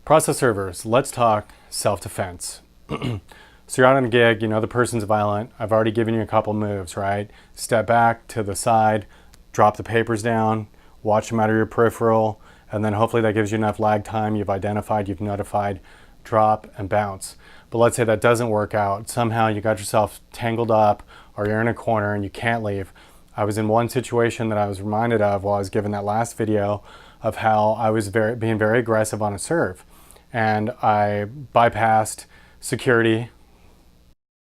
Process servers, let's talk self-defense. So you're out on a gig, you know the person's violent. I've already given you a couple moves, right? Step back to the side, drop the papers down, watch them out of your peripheral, and then hopefully that gives you enough lag time. You've identified, you've notified, drop and bounce. But let's say that doesn't work out. Somehow you got yourself tangled up or you're in a corner and you can't leave. I was in one situation that I was reminded of while I was given that last video of how I was being very aggressive on a serve. And I bypassed security,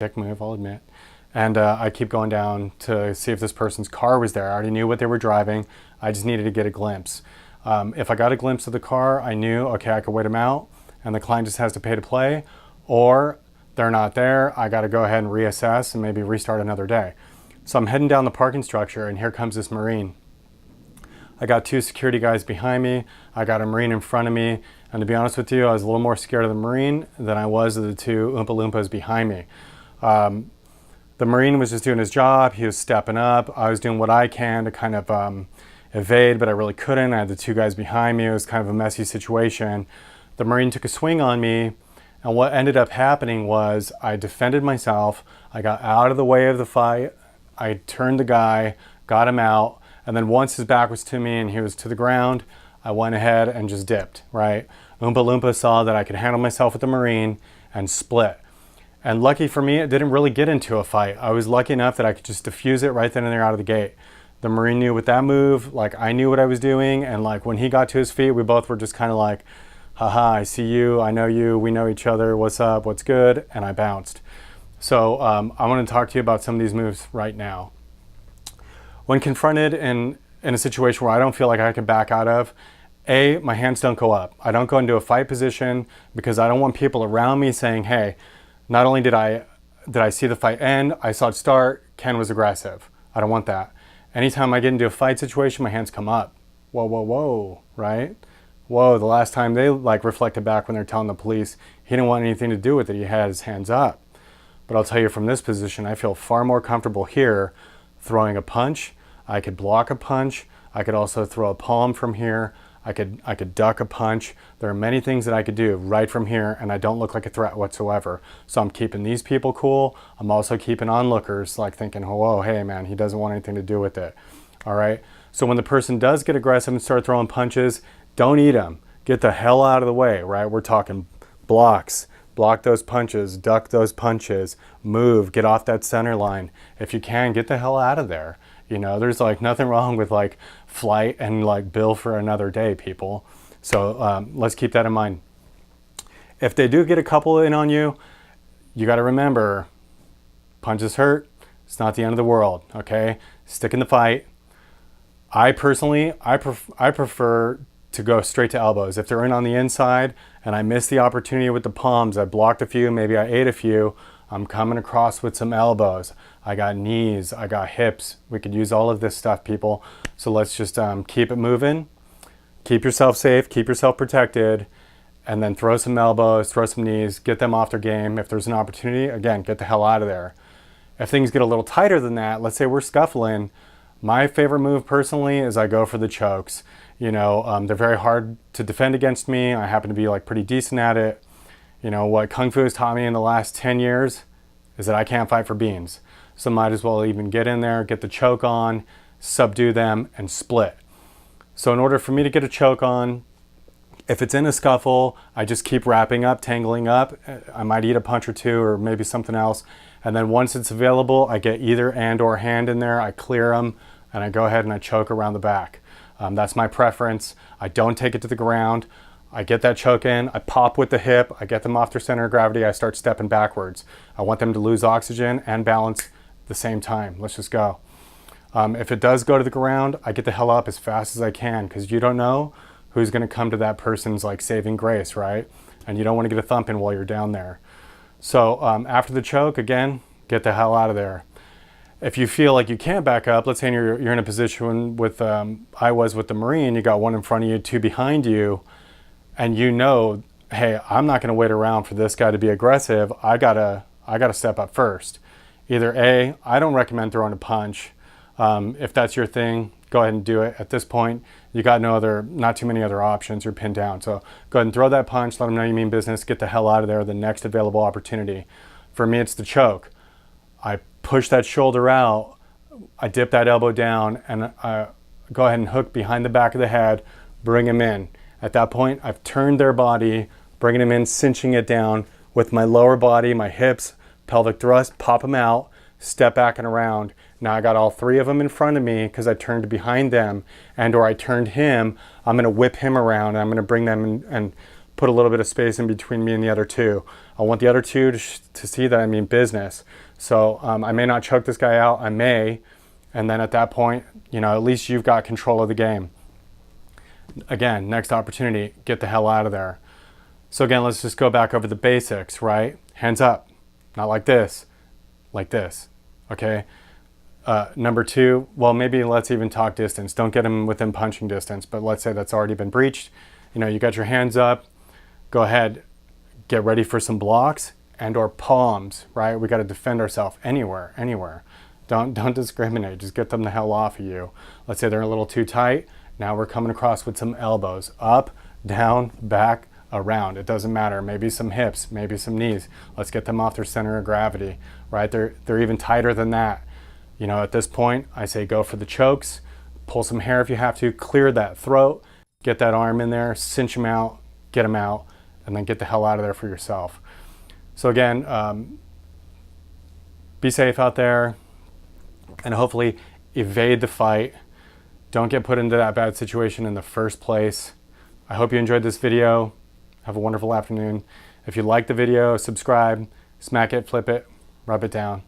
dick move, I'll admit. And I keep going down to see if this person's car was there. I already knew what they were driving. I just needed to get a glimpse. If I got a glimpse of the car, I knew, okay, I could wait them out and the client just has to pay to play, or they're not there. I got to go ahead and reassess and maybe restart another day. So I'm heading down the parking structure and here comes this Marine. I got two security guys behind me. I got a Marine in front of me. And to be honest with you, I was a little more scared of the Marine than I was of the two Oompa Loompas behind me. The Marine was just doing his job. He was stepping up. I was doing what I can to kind of evade, but I really couldn't. I had the two guys behind me. It was kind of a messy situation. The Marine took a swing on me. And what ended up happening was I defended myself. I got out of the way of the fight. I turned the guy, got him out. And then once his back was to me and he was to the ground, I went ahead and just dipped, right? Oompa Loompa saw that I could handle myself with the Marine and split. And lucky for me, it didn't really get into a fight. I was lucky enough that I could just diffuse it right then and there out of the gate. The Marine knew with that move, like I knew what I was doing. And like when he got to his feet, we both were just kind of like, haha, I see you, I know you, we know each other, what's up, what's good? And I bounced. So I want to talk to you about some of these moves right now. When confronted in a situation where I don't feel like I can back out of, my hands don't go up. I don't go into a fight position because I don't want people around me saying, hey, not only did I see the fight end, I saw it start, Ken was aggressive. I don't want that. Anytime I get into a fight situation, my hands come up. Whoa, whoa, whoa, right? Whoa, the last time they like reflected back when they're telling the police he didn't want anything to do with it, he had his hands up. But I'll tell you from this position, I feel far more comfortable here throwing a punch. I could block a punch. I could also throw a palm from here. I could duck a punch. There are many things that I could do right from here and I don't look like a threat whatsoever. So I'm keeping these people cool. I'm also keeping onlookers like thinking, whoa, hey man, he doesn't want anything to do with it. All right. So when the person does get aggressive and start throwing punches, don't eat them. Get the hell out of the way, right? We're talking blocks. Block those punches, duck those punches, move, get off that center line. If you can, get the hell out of there. You know, there's like nothing wrong with like flight and like bill for another day, people. So let's keep that in mind. If they do get a couple in on you, you got to remember, punches hurt. It's not the end of the world, okay? Stick in the fight. I personally, I prefer to go straight to elbows. If they're in on the inside and I miss the opportunity with the palms, I blocked a few, maybe I ate a few, I'm coming across with some elbows. I got knees, I got hips. We could use all of this stuff, people. So let's just keep it moving. Keep yourself safe, keep yourself protected, and then throw some elbows, throw some knees, get them off their game. If there's an opportunity, again, get the hell out of there. If things get a little tighter than that, let's say we're scuffling, my favorite move personally is I go for the chokes. You know, they're very hard to defend against me. I happen to be like pretty decent at it. You know, what Kung Fu has taught me in the last 10 years is that I can't fight for beans. So might as well even get in there, get the choke on, subdue them, and split. So in order for me to get a choke on, if it's in a scuffle, I just keep wrapping up, tangling up. I might eat a punch or two or maybe something else. And then once it's available, I get either and or hand in there, I clear them, and I go ahead and I choke around the back. That's my preference. I don't take it to the ground. I get that choke in, I pop with the hip, I get them off their center of gravity, I start stepping backwards. I want them to lose oxygen and balance at the same time. Let's just go. If it does go to the ground, I get the hell up as fast as I can because you don't know who's going to come to that person's like saving grace, right? And you don't want to get a thumping while you're down there. So after the choke, again, get the hell out of there. If you feel like you can't back up, let's say you're in a position with, I was with the Marine, you got one in front of you, two behind you, and you know, hey, I'm not going to wait around for this guy to be aggressive. I gotta step up first. Either A, I don't recommend throwing a punch. If that's your thing, go go ahead and do it. At this point, you got not too many other options. You're pinned down. So go ahead and throw that punch, let them know you mean business, get the hell out of there, the next available opportunity. For me, it's the choke. I push that shoulder out, I dip that elbow down, and I go ahead and hook behind the back of the head, bring him in. At that point, I've turned their body, bringing him in, cinching it down with my lower body, my hips, pelvic thrust, pop them out, step back and around. Now I got all three of them in front of me because I turned behind them, or I turned him. I'm going to whip him around, and I'm going to bring them in and put a little bit of space in between me and the other two. I want the other two to see that I mean business. So I may not choke this guy out, I may, and then at that point, at least you've got control of the game. Again, next opportunity, get the hell out of there. So again, let's just go back over the basics, right? Hands up, not like this, okay? Number two, well, maybe let's even talk distance. Don't get him within punching distance, but let's say that's already been breached. You got your hands up, go ahead, get ready for some blocks or palms, right? We got to defend ourselves anywhere. Don't discriminate, just get them the hell off of you. Let's say they're a little too tight. Now we're coming across with some elbows, up, down, back, around. It doesn't matter. Maybe some hips, maybe some knees. Let's get them off their center of gravity, right? They're even tighter than that. At this point, I say go for the chokes, pull some hair if you have to, clear that throat, get that arm in there, cinch them out, get them out, and then get the hell out of there for yourself. So again, be safe out there and hopefully evade the fight. Don't get put into that bad situation in the first place. I hope you enjoyed this video. Have a wonderful afternoon. If you like the video, subscribe, smack it, flip it, rub it down.